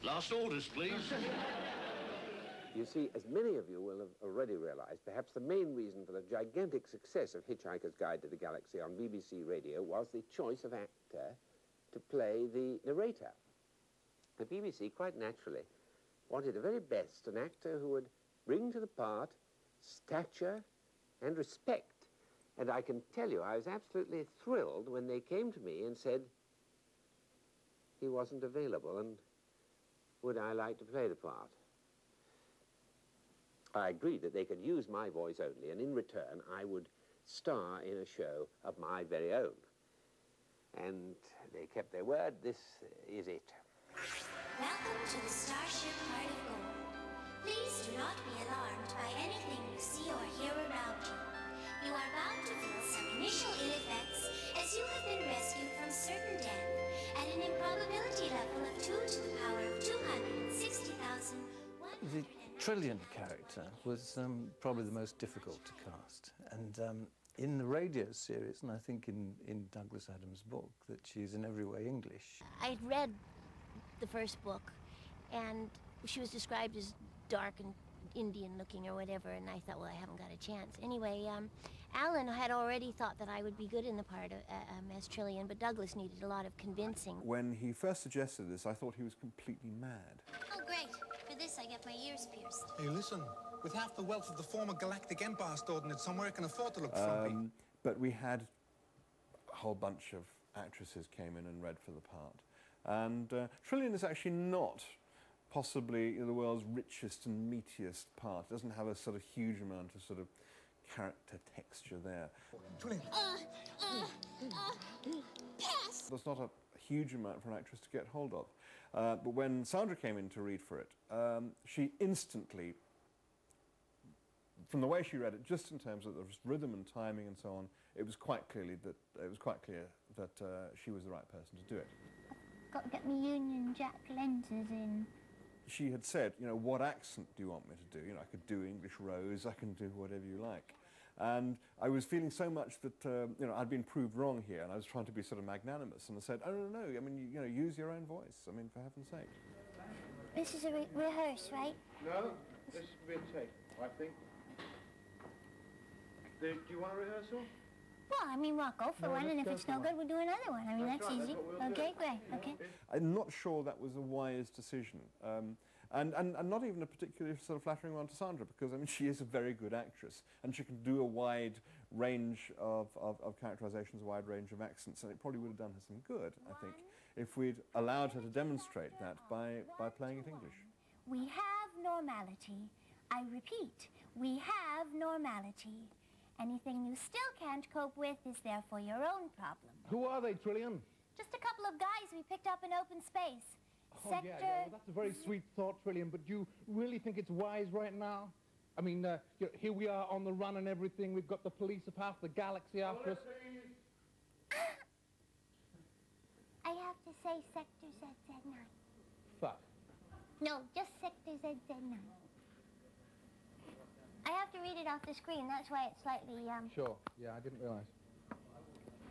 Last orders, please. You see, as many of you will have already realised, perhaps the main reason for the gigantic success of Hitchhiker's Guide to the Galaxy on BBC Radio was the choice of actor to play the narrator. The BBC, quite naturally, wanted the very best, an actor who would bring to the part stature and respect. And I can tell you, I was absolutely thrilled when they came to me and said he wasn't available and would I like to play the part. I agreed that they could use my voice only, and in return I would star in a show of my very own. And they kept their word. This is it. Welcome to the Starship Heart of Gold. Please do not be alarmed by anything you see or hear around you. You are bound to feel some initial ill effects as you have been rescued from certain death at an improbability level of 2 to the power of 260,000. The Trillian character was probably the most difficult to cast. And in the radio series, and I think in Douglas Adams' book, that she's in every way English. I'd read the first book, and she was described as dark and Indian-looking or whatever, and I thought, well, I haven't got a chance. Anyway, Alan had already thought that I would be good in the part of, as Trillian, but Douglas needed a lot of convincing. When he first suggested this, I thought he was completely mad. Oh, great. For this, I get my ears pierced. Hey, listen. With half the wealth of the former Galactic Empire stored in it somewhere, I can afford to look frumpy. But we had a whole bunch of actresses came in and read for the part. And Trillian is actually not possibly the world's richest and meatiest part. It doesn't have a sort of huge amount of sort of character texture there. Trillian. Pass! There's not a huge amount for an actress to get hold of. But when Sandra came in to read for it, she instantly, from the way she read it, just in terms of the rhythm and timing and so on, it was quite clear that she was the right person to do it. Got to get me Union Jack lenses in. She had said, you know, what accent do you want me to do? You know, I could do English Rose, I can do whatever you like. And I was feeling so much that, you know, I'd been proved wrong here, and I was trying to be sort of magnanimous, and I said, oh, no, I mean, you know, use your own voice. I mean, for heaven's sake. This is a rehearse, right? No, this should be a tape, I think. Do you want a rehearsal? Well, I mean, we'll go for one, and if it's no good, we'll do another one. I mean, that's easy. Okay, great, okay. I'm not sure that was a wise decision. And not even a particularly sort of flattering one to Sandra, because, I mean, she is a very good actress, and she can do a wide range of characterizations, a wide range of accents, and it probably would have done her some good, I think, if we'd allowed her to demonstrate that by playing it English. We have normality. I repeat, we have normality. Anything you still can't cope with is therefore your own problem. Who are they, Trillian? Just a couple of guys we picked up in open space. Oh, yeah, well, that's a very sweet thought, Trillian, but do you really think it's wise right now? I mean, you know, here we are on the run and everything. We've got the police of half the galaxy after us. I have to say Sector ZZ9. Fuck. No, just Sector ZZ9. I have to read it off the screen, that's why it's slightly, Sure, yeah, I didn't realize.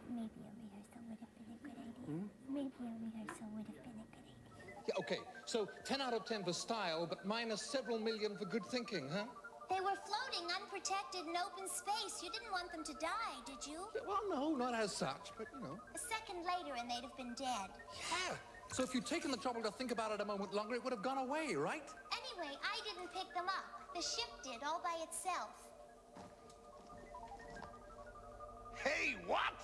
Maybe a rehearsal would have been a good idea. Maybe a rehearsal would have been a good idea. Yeah, okay, so 10 out of 10 for style, but minus several million for good thinking, huh? They were floating unprotected in open space. You didn't want them to die, did you? Yeah, well, no, not as such, but, you know. A second later and they'd have been dead. Yeah, so if you'd taken the trouble to think about it a moment longer, it would have gone away, right? Anyway, I didn't pick them up. The ship did, all by itself. Hey, what?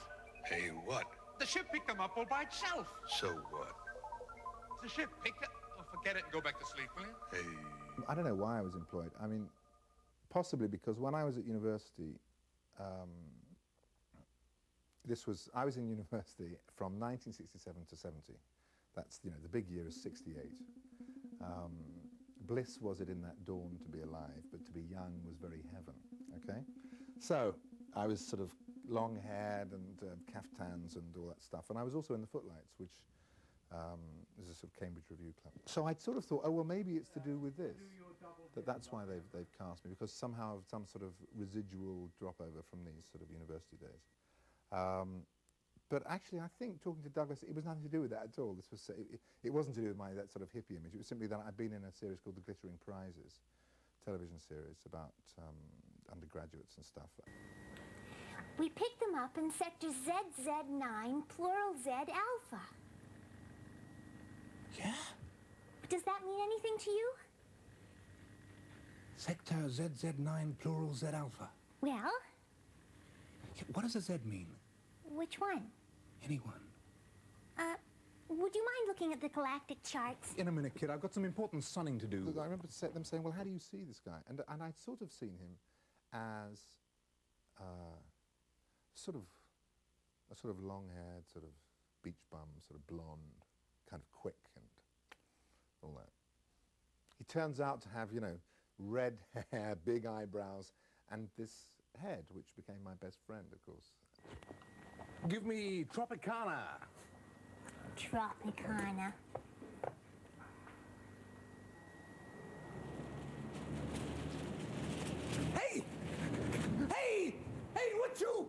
Hey, what? The ship picked them up all by itself. So what? The ship picked it. Oh, forget it and go back to sleep, will you? Hey. I don't know why I was employed. I mean, possibly because when I was at university, I was in university from 1967 to 70. That's, you know, the big year is 68. Bliss was it in that dawn to be alive, but to be young was very heaven, okay? So I was sort of long-haired and caftans and all that stuff, and I was also in the Footlights, which is a sort of Cambridge Review Club. So I sort of thought, oh, well, maybe it's to do with this, that's why they've cast me, because somehow some sort of residual drop over from these sort of university days. But actually, I think talking to Douglas, it was nothing to do with that at all. This was, it wasn't to do with that sort of hippie image. It was simply that I'd been in a series called The Glittering Prizes, television series about undergraduates and stuff. We picked them up in sector ZZ9, plural Z alpha. Yeah? Does that mean anything to you? Sector ZZ9, plural Z alpha. Well, Yeah, what does a Z mean? which one? Anyone? Would you mind looking at the galactic charts? In a minute, kid. I've got some important sunning to do. I remember them saying, well, how do you see this guy? And I'd sort of seen him as sort of long-haired, sort of beach bum, sort of blonde, kind of quick and all that. He turns out to have, you know, red hair, big eyebrows, and this head, which became my best friend, of course. Give me Tropicana. Tropicana. Hey! Hey! Hey, what you?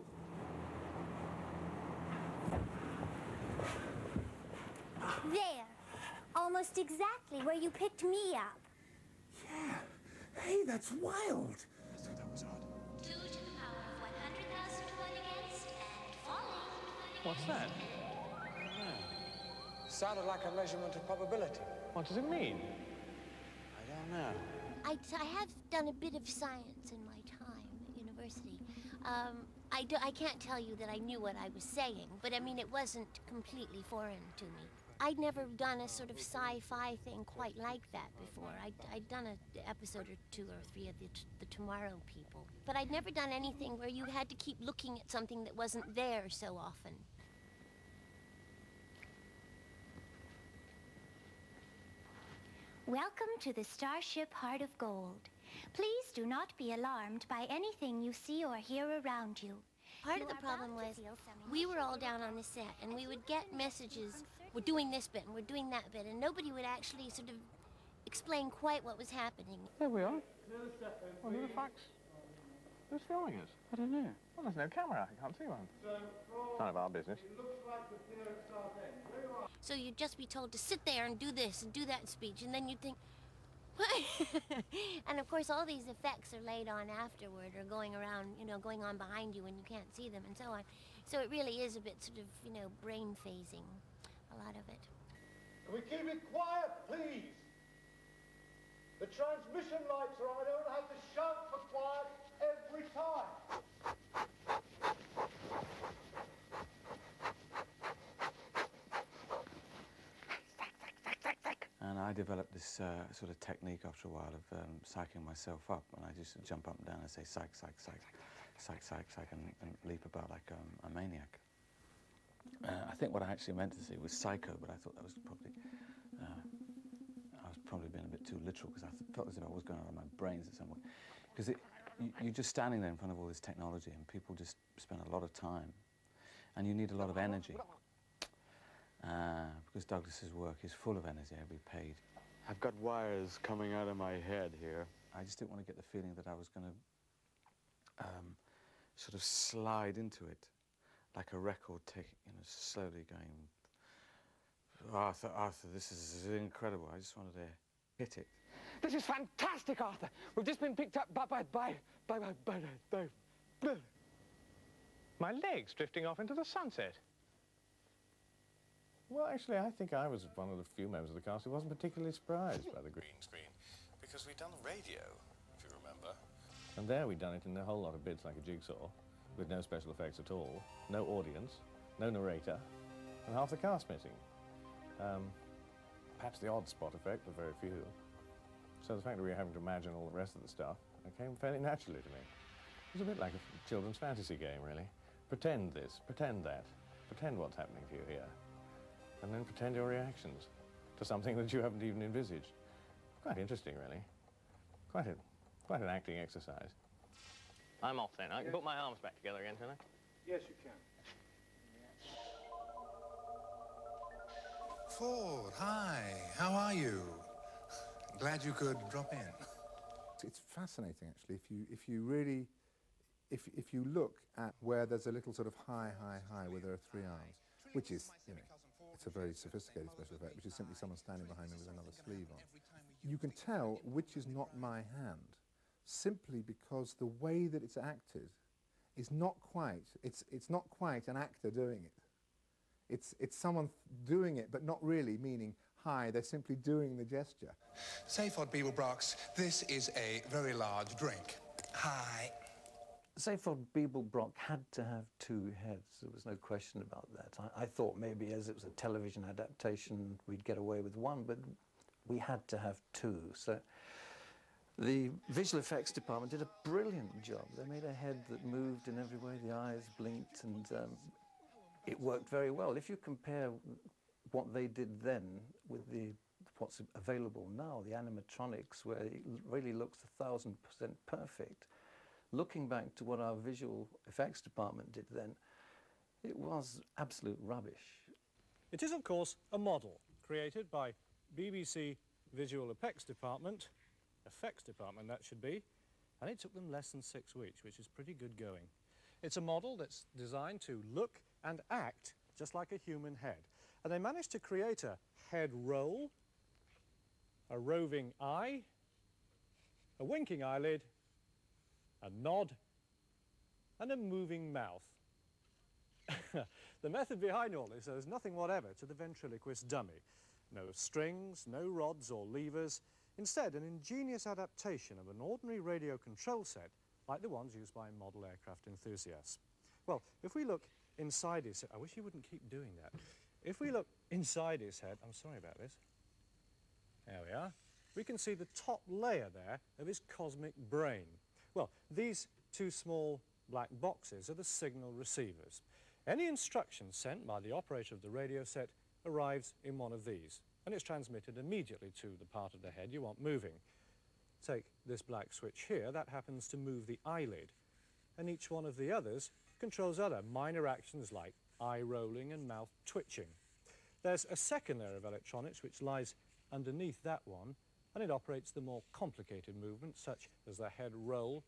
There. Almost exactly where you picked me up. Yeah. Hey, that's wild. I thought that was odd. 2 to the power of 100,000 to 1 against and falling. What's that? Sounded like a measurement of probability. What does it mean? I don't know. I have done a bit of science in my time at university. I can't tell you that I knew what I was saying, but I mean, it wasn't completely foreign to me. I'd never done a sort of sci-fi thing quite like that before. I'd done an episode or 2 or 3 of the Tomorrow People, but I'd never done anything where you had to keep looking at something that wasn't there so often. Welcome to the starship Heart of Gold. Please do not be alarmed by anything you see or hear around you. Part of the problem was we were all down on the set, and we would get messages, we're doing this bit and we're doing that bit, and nobody would actually sort of explain quite what was happening. There we are. Well, who the fuck's... Who's filming us? I don't know. Well, there's no camera. I can't see one. None of our business. So you'd just be told to sit there and do this and do that speech, and then you'd think, what? And of course all these effects are laid on afterward or going around, you know, going on behind you when you can't see them and so on. So it really is a bit sort of, you know, brain phasing, a lot of it. Can we keep it quiet, please? The transmission lights are on. I don't have to shout for quiet every time. And I developed this sort of technique after a while of psyching myself up, and I just jump up and down and say psych, psych, psych, psych, psych, psych, and leap about like a maniac. I think what I actually meant to say was psycho, but I thought that was probably, I was probably being a bit too literal, because I felt as if I was going out of my brains at some point. Because you're just standing there in front of all this technology, and people just spend a lot of time, and you need a lot of energy. Because Douglas's work is full of energy, every page. I've got wires coming out of my head here. I just didn't want to get the feeling that I was going to sort of slide into it, like a record slowly going, Arthur, this is incredible. I just wanted to hit it. This is fantastic, Arthur. We've just been picked up by my legs drifting off into the sunset. Well, actually, I think I was one of the few members of the cast who wasn't particularly surprised by the green screen, because we'd done radio, if you remember. And there we'd done it in a whole lot of bits like a jigsaw, with no special effects at all, no audience, no narrator, and half the cast missing. Perhaps the odd spot effect, but very few. So the fact that we were having to imagine all the rest of the stuff, it came fairly naturally to me. It was a bit like a children's fantasy game, really. Pretend this, pretend that, pretend what's happening to you here. And then pretend your reactions to something that you haven't even envisaged. Quite interesting, really. Quite an acting exercise. I'm off then. I can put my arms back together again, can I? Yes, you can. Ford, hi. How are you? Glad you could drop in. It's fascinating, actually, if you really if you look at where there's a little sort of high, high, high, where there are three eyes, which is, you know, it's a very sophisticated special effect, which is simply someone standing behind me with another sleeve on. You can tell which is not my hand, simply because the way that it's acted is not quite, it's not quite an actor doing it. It's someone doing it, but not really meaning, hi, they're simply doing the gesture. Seyfried Beeblebrox, this is a very large drink. Hi. Seyfried Beeblebrox had to have two heads. There was no question about that. I thought maybe as it was a television adaptation, we'd get away with one, but we had to have two. So the visual effects department did a brilliant job. They made a head that moved in every way. The eyes blinked, and it worked very well. If you compare what they did then with what's available now, the animatronics, where it really looks 1,000% perfect, looking back to what our visual effects department did then, it was absolute rubbish. It is, of course, a model created by BBC Visual Effects Department, that should be, and it took them less than 6 weeks, which is pretty good going. It's a model that's designed to look and act just like a human head. And they managed to create a head roll, a roving eye, a winking eyelid, a nod, and a moving mouth. The method behind all this owes nothing whatever to the ventriloquist dummy. No strings, no rods or levers. Instead, an ingenious adaptation of an ordinary radio control set like the ones used by model aircraft enthusiasts. Well, if we look inside his head, I wish he wouldn't keep doing that. If we look inside his head, I'm sorry about this. There we are. We can see the top layer there of his cosmic brain. Well, these two small black boxes are the signal receivers. Any instruction sent by the operator of the radio set arrives in one of these, and it's transmitted immediately to the part of the head you want moving. Take this black switch here, that happens to move the eyelid, and each one of the others controls other minor actions like eye rolling and mouth twitching. There's a second layer of electronics which lies underneath that one, and it operates the more complicated movements such as the head roll